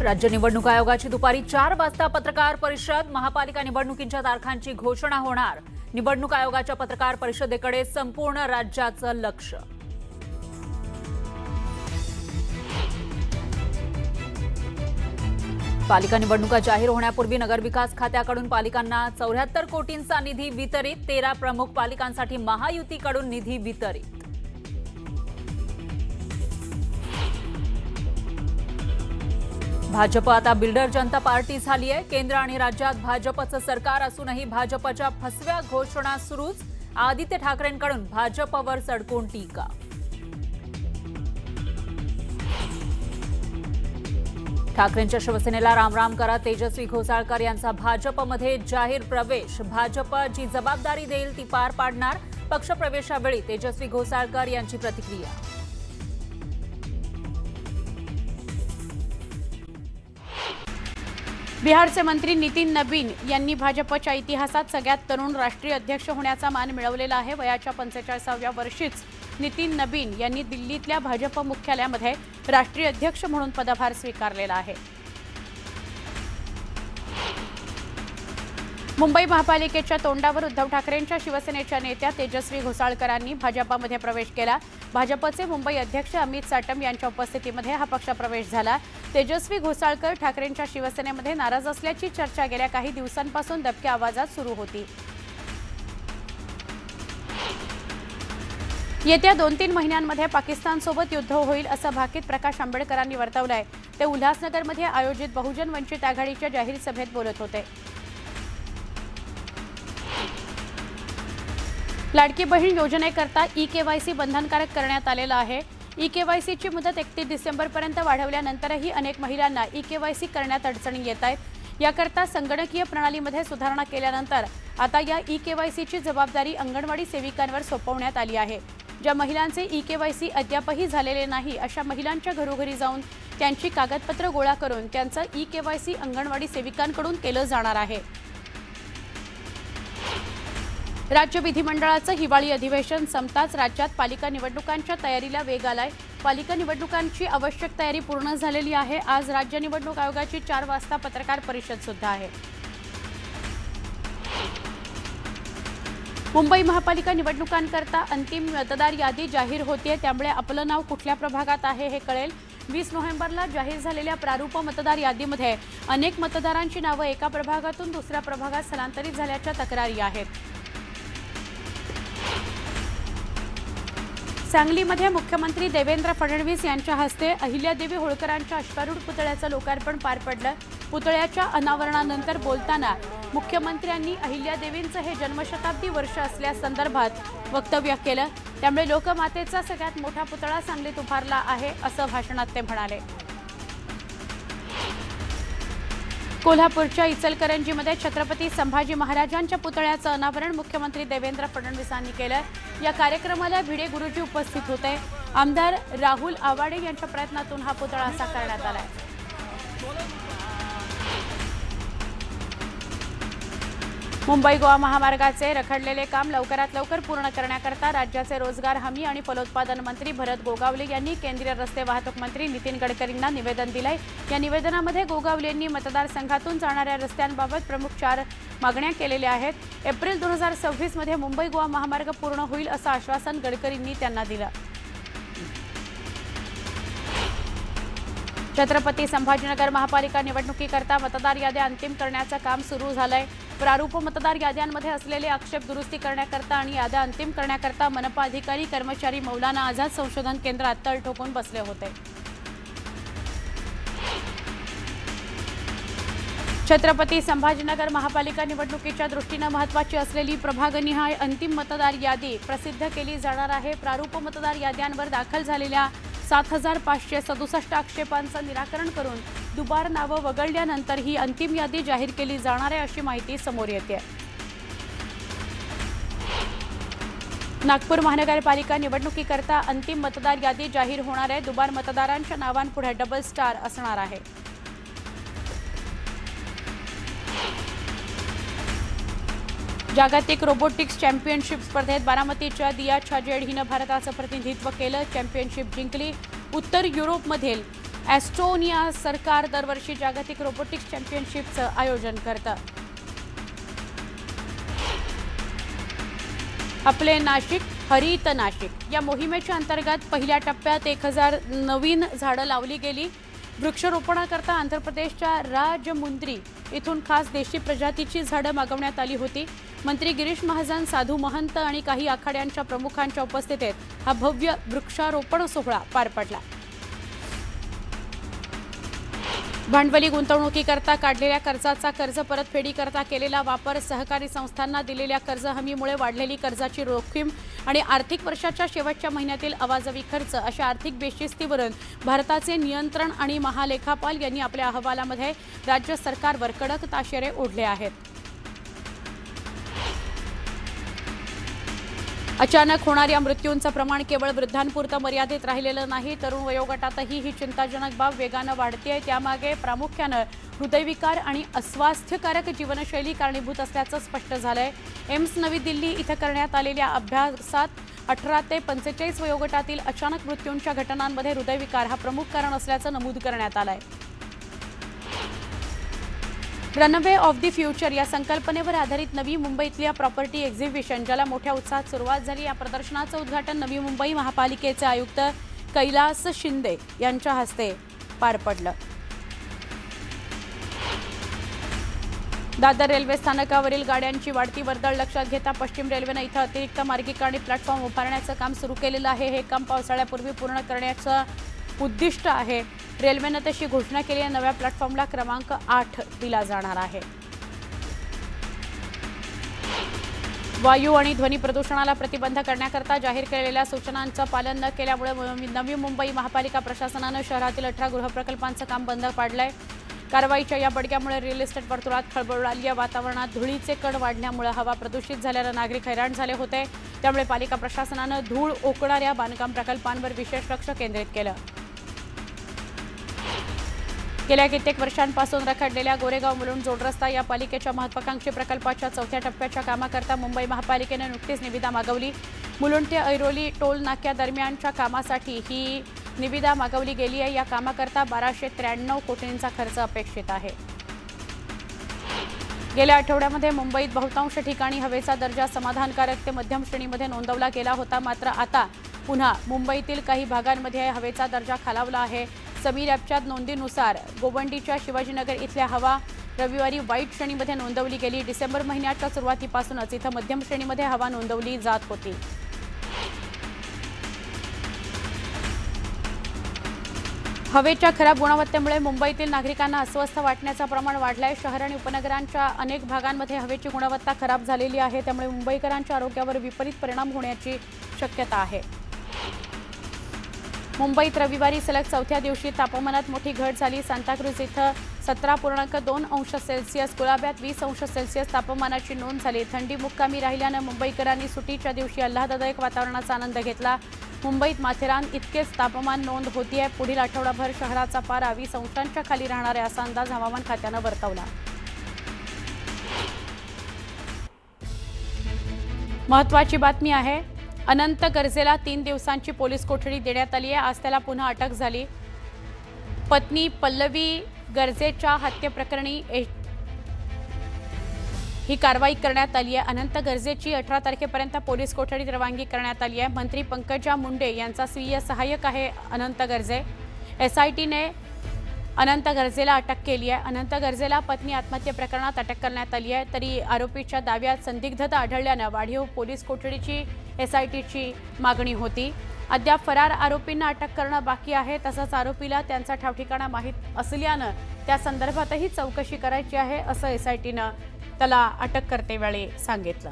राज्य निवडणूक आयोगाची दुपारी 4 वाजता पत्रकार परिषद. महापालिका निवडणुकींच्या तारखांची घोषणा होणार. निवडणूक आयोगाच्या पत्रकार परिषदेकडे संपूर्ण राज्याचं लक्ष. पालिका निवडणुका जाहीर होण्यापूर्वी नगरविकास खात्याकडून पालिकांना 74 कोटींचा निधी वितरित. 13 प्रमुख पालिकांसाठी महायुतीकडून निधी वितरित. भाजप आता बिल्डर जनता पार्टी झाली आहे. केंद्र आणि राज्यात भाजपचं सरकार असूनही भाजपच्या फसव्या घोषणा सुरूच. आदित्य ठाकरेंकडून भाजपवर सडकून टीका. ठाकरेंच्या शिवसेनेला रामराम करत तेजस्वी घोसाळकर यांचा भाजपमध्ये जाहीर प्रवेश. भाजप जी जबाबदारी देईल ती पार पाडणार. पक्षप्रवेशावेळी तेजस्वी घोसाळकर यांची प्रतिक्रिया. बिहारचे मंत्री नितीन नबीन यांनी भाजपच्या इतिहासात सगळ्यात तरुण राष्ट्रीय अध्यक्ष होण्याचा मान मिळवलेला आहे. वयाच्या 45व्या वर्षीच नितीन नबीन यांनी दिल्लीतल्या भाजप मुख्यालयामध्ये राष्ट्रीय अध्यक्ष म्हणून पदभार स्वीकारलेला आहे. मुंबई महापालिकेच्या तोंडावर उद्धव ठाकरेंच्या शिवसेनेच्या नेत्या तेजस्वी घोसाळकरांनी भाजपमध्ये प्रवेश केला. भाजपचे मुंबई अध्यक्ष अमित साटम यांच्या उपस्थितीमध्ये हा पक्षप्रवेश झाला. तेजस्वी घोसाळकर ठाकरेंच्या शिवसेनेमध्ये नाराज असल्याची चर्चा गेल्या काही दिवसांपासून दबक्या आवाजात सुरू होती. येत्या 2-3 महिन्यांमध्ये पाकिस्तानसोबत युद्ध होईल असं भाकीत प्रकाश आंबेडकरांनी वर्तवलंय. ते उल्हासनगरमध्ये आयोजित बहुजन वंचित आघाडीच्या जाहीर सभेत बोलत होते. लाडकी बहीण योजनेकरता ई-केवायसी बंधनकारक करण्यात आलेलं आहे. ई-केवायसीची मुदत 31 डिसेंबरपर्यंत वाढवल्यानंतरही अनेक महिलांना ई-केवायसी करण्यात अडचणी येत आहेत. याकरता संगणकीय प्रणालीमध्ये सुधारणा केल्यानंतर आता या ई-केवायसीची जबाबदारी अंगणवाडी सेविकांवर सोपवण्यात आली आहे. ज्या महिलांचे ई-केवायसी अद्यापही झालेले नाही अशा महिलांच्या घरोघरी जाऊन त्यांची कागदपत्र गोळा करून त्यांचं ई-केवायसी अंगणवाडी सेविकांकडून केलं जाणार आहे. राज्य विधिमंडळाचं हिवाळी अधिवेशन संपताच राज्यात पालिका निवडणुकांच्या तयारीला वेग आलाय. पालिका निवडणुकांची आवश्यक तयारी पूर्ण झालेली आहे. आज राज्य निवडणूक आयोगाची 4 वाजता पत्रकार परिषद सुद्धा आहे. मुंबई महापालिका निवडणुकांकरता अंतिम मतदार यादी जाहीर होतीये. त्यामुळे आपलं नाव कुठल्या प्रभागात आहे हे कळेल. 20 नोव्हेंबरला जाहीर झालेल्या प्रारूप मतदार यादीमध्ये अनेक मतदारांची नावं एका प्रभागातून दुसऱ्या प्रभागात स्थलांतरित झाल्याच्या तक्रारी आहेत. सांगलीमध्ये मुख्यमंत्री देवेंद्र फडणवीस यांच्या हस्ते अहिल्यादेवी होळकरांच्या अश्वारूढ पुतळ्याचं लोकार्पण पार पडलं. पुतळ्याच्या अनावरणानंतर बोलताना मुख्यमंत्र्यांनी अहिल्यादेवींचं हे जन्मशताब्दी वर्ष असल्यासंदर्भात वक्तव्य केलं. त्यामुळे लोकमातेचा सगळ्यात मोठा पुतळा सांगलीत उभारला आहे असं भाषणात ते म्हणाले. कोल्हापूरच्या इचलकरंजीमध्ये छत्रपती संभाजी महाराजांच्या पुतळ्याचं अनावरण मुख्यमंत्री देवेंद्र फडणवीसांनी केलं. या कार्यक्रमाला भिडे गुरुजी उपस्थित होते. आमदार राहुल आवाडे यांच्या प्रयत्नातून हा पुतळा साकारण्यात आलाय. मुंबई गोवा महामार्गाचे रखडलेले काम लवकरात लवकर पूर्ण करण्याकरता राज्याचे रोजगार हमी आणि फलोत्पादन मंत्री भरत गोगावले यांनी केंद्रीय रस्ते वाहतूक मंत्री नितीन गडकरींना निवेदन दिलंय. या निवेदनामध्ये गोगावले यांनी मतदारसंघातून जाणाऱ्या रस्त्यांबाबत प्रमुख 4 मागण्या केलेल्या आहेत. एप्रिल 2026 मध्ये मुंबई गोवा महामार्ग पूर्ण होईल असं आश्वासन गडकरींनी त्यांना दिलं. छत्रपती संभाजीनगर महापालिका निवडणुकीकरता मतदार याद्या अंतिम करण्याचं काम सुरू झालंय. प्रारूप मतदार याद्यांमध्ये असलेले आक्षेप दुरुस्ती करण्याकरता आणि याद्या अंतिम करण्याकरता मनपा अधिकारी कर्मचारी मौलाना आझाद संशोधन केंद्रात तळ ठोकून बसले होते. छत्रपती संभाजीनगर महापालिका निवडणुकीच्या दृष्टीने महत्त्वाची असलेली प्रभागनिहाय अंतिम मतदार यादी प्रसिद्ध केली जाणार आहे. प्रारूप मतदार याद्यांवर दाखल झालेल्या 7567 आक्षेपांचं निराकरण करून दुबार नावं वगळल्यानंतर ही अंतिम यादी जाहीर केली जाणार आहे अशी माहिती समोर येते. नागपूर महानगरपालिका निवडणुकीकरता अंतिम मतदार यादी जाहीर होणार आहे. दुबार मतदारांच्या नावांपुढे डबल स्टार असणार आहे. जागतिक रोबोटिक्स चॅम्पियनशिप स्पर्धेत बारामतीच्या दिया छाजेड हिनं भारताचं प्रतिनिधित्व केलं. चॅम्पियनशिप जिंकली. उत्तर युरोपमधील एस्टोनिया सरकार दरवर्षी जागतिक रोबोटिक्स चॅम्पियनशिपचं आयोजन करतं. आपले नाशिक हरित नाशिक या मोहिमेच्या अंतर्गत पहिल्या टप्प्यात 1000 नवीन झाडं लावली गेली. वृक्षारोपणाकरता आंध्र प्रदेशच्या राजमुंद्री इथून खास देशी प्रजातीची झाडं मागवण्यात आली होती. मंत्री गिरीश महाजन, साधू महंत आणि काही आखाड्यांच्या प्रमुखांच्या उपस्थितीत हा भव्य वृक्षारोपण सोहळा पार पडला. भांडवली गुंतवणुकीकरता काढलेल्या कर्जाचा कर्ज परतफेडीकरता केलेला वापर, सहकारी संस्थांना दिलेल्या कर्ज हमीमुळे वाढलेली कर्जाची जोखीम आणि आर्थिक वर्षाच्या शेवटच्या महिन्यातील अवाजवी खर्च अशा आर्थिक बेशिस्तीवरून भारताचे नियंत्रण आणि महालेखापाल यांनी आपल्या अहवालामध्ये राज्य सरकारवर कडक ताशेरे ओढले आहेत. अचानक होणाऱ्या मृत्यूंचं प्रमाण केवळ वृद्धांपुरतं मर्यादित राहिलेलं नाही. तरुण वयोगटातही ही चिंताजनक बाब वेगानं वाढतेय. त्यामागे प्रामुख्यानं हृदयविकार आणि अस्वास्थ्यकारक जीवनशैली कारणीभूत असल्याचं स्पष्ट झालंय. एम्स नवी दिल्ली इथं करण्यात आलेल्या अभ्यासात 18 ते 45 वयोगटातील अचानक मृत्यूंच्या घटनांमध्ये हृदयविकार हा प्रमुख कारण असल्याचं नमूद करण्यात आलंय. रनवे ऑफ द फ्युचर या संकल्पनेवर आधारित नवी मुंबईतल्या प्रॉपर्टी एक्झिबिशन, ज्याला मोठ्या उत्साहात सुरुवात झाली, या प्रदर्शनाचं उद्घाटन नवी मुंबई महापालिकेचे आयुक्त कैलास शिंदे यांच्या हस्ते पार पडलं. दादर रेल्वे स्थानकावरील गाड्यांची वाढती वर्दळ लक्षात घेता पश्चिम रेल्वेनं इथं अतिरिक्त मार्गिका आणि प्लॅटफॉर्म उभारण्याचं काम सुरू केलेलं आहे. हे काम पावसाळ्यापूर्वी पूर्ण करण्याचं उद्दिष्ट आहे. रेल्वेनं तशी घोषणा केली आहे. नव्या प्लॅटफॉर्मला क्रमांक 8 दिला जाणार आहे. वायू आणि ध्वनी प्रदूषणाला प्रतिबंध करण्याकरता जाहीर केलेल्या सूचनांचं पालन न केल्यामुळे नवी मुंबई महापालिका प्रशासनानं शहरातील 18 गृहप्रकल्पांचं काम बंद पाडलंय. कारवाईच्या या बडग्यामुळे रिअल इस्टेट वर्तुळात खळबळ उडाली. वातावरणात धुळीचे कण वाढल्यामुळे हवा प्रदूषित झाल्यानं नागरिक हैराण झाले होते. त्यामुळे पालिका प्रशासनानं धूळ ओकणाऱ्या बांधकाम प्रकल्पांवर विशेष लक्ष केंद्रित केलं. गेल्या कित्येक वर्षांपासून रखडलेल्या गोरेगाव मुलुंड जोडरस्ता या पालिकेच्या महत्वाकांक्षी प्रकल्पाच्या 4थ्या टप्प्याच्या कामाकरता मुंबई महापालिकेने नुकतीच निविदा मागवली. मुलुंड ते ऐरोली टोल नाक्यादरम्यानच्या कामासाठी ही निविदा मागवली गेली आहे. या कामाकरता 1293 कोटींचा खर्च अपेक्षित आहे. गेल्या आठवड्यामध्ये मुंबईत बहुतांश ठिकाणी हवेचा दर्जा समाधानकारक ते मध्यम श्रेणीमध्ये नोंदवला गेला होता. मात्र आता पुन्हा मुंबईतील काही भागांमध्ये हवेचा दर्जा खालावला आहे. समीर ॲपच्या नोंदीनुसार गोवंडीच्या शिवाजीनगर इथल्या हवा रविवारी वाईट श्रेणीमध्ये नोंदवली गेली. डिसेंबर महिन्याच्या सुरुवातीपासूनच इथं मध्यम श्रेणीमध्ये हवा नोंदवली जात होती. हवेच्या खराब गुणवत्तेमुळे मुंबईतील नागरिकांना अस्वस्थ वाटण्याचं प्रमाण वाढलंय. शहर आणि उपनगरांच्या अनेक भागांमध्ये हवेची गुणवत्ता खराब झालेली आहे. त्यामुळे मुंबईकरांच्या आरोग्यावर विपरीत परिणाम होण्याची शक्यता आहे. मुंबईत रविवारी सलग 4थ्या दिवशी तापमानात मोठी घट झाली. सांताक्रूज इथं 17.2 अंश सेल्सिअस, गुलाब्यात 20 अंश सेल्सिअस तापमानाची नोंद झाली. थंडी मुक्कामी राहिल्यानं मुंबईकरांनी सुट्टीच्या दिवशी आल्हाददायक वातावरणाचा आनंद घेतला. मुंबईत माथेरान इतकेच तापमान नोंद होतीये. पुढील आठवडाभर शहराचा पारा 20 अंशांच्या खाली राहणार आहे असा अंदाज हवामान खात्यानं वर्तवला. महत्त्वाची बातमी आहे. अनंत गर्जेला 3 दिवसांची पोलीस कोठडी देण्यात आली आहे. आज त्याला पुन्हा अटक झाली. पत्नी पल्लवी गर्जेच्या हत्येप्रकरणी ही कारवाई करण्यात आली आहे. अनंत गर्जेची 18 तारखेपर्यंत पोलीस कोठडीत रवानगी करण्यात आली आहे. मंत्री पंकजा मुंडे यांचा स्वीय सहाय्यक आहे अनंत गर्जे. SITने अनंत गर्जेला अटक केली आहे. अनंत गर्जेला पत्नी आत्महत्ये प्रकरणात अटक करण्यात आली आहे. तरी आरोपीच्या दाव्यात संदिग्धता आढळल्यानं वाढीव पोलीस कोठडीची SITची मागणी होती. अद्याप फरार आरोपींना अटक करणं बाकी आहे. तसंच आरोपीला त्यांचा ठावठिकाणा माहीत असल्यानं त्या संदर्भातही चौकशी करायची आहे असं SITनं त्याला अटक करतेवेळी सांगितलं.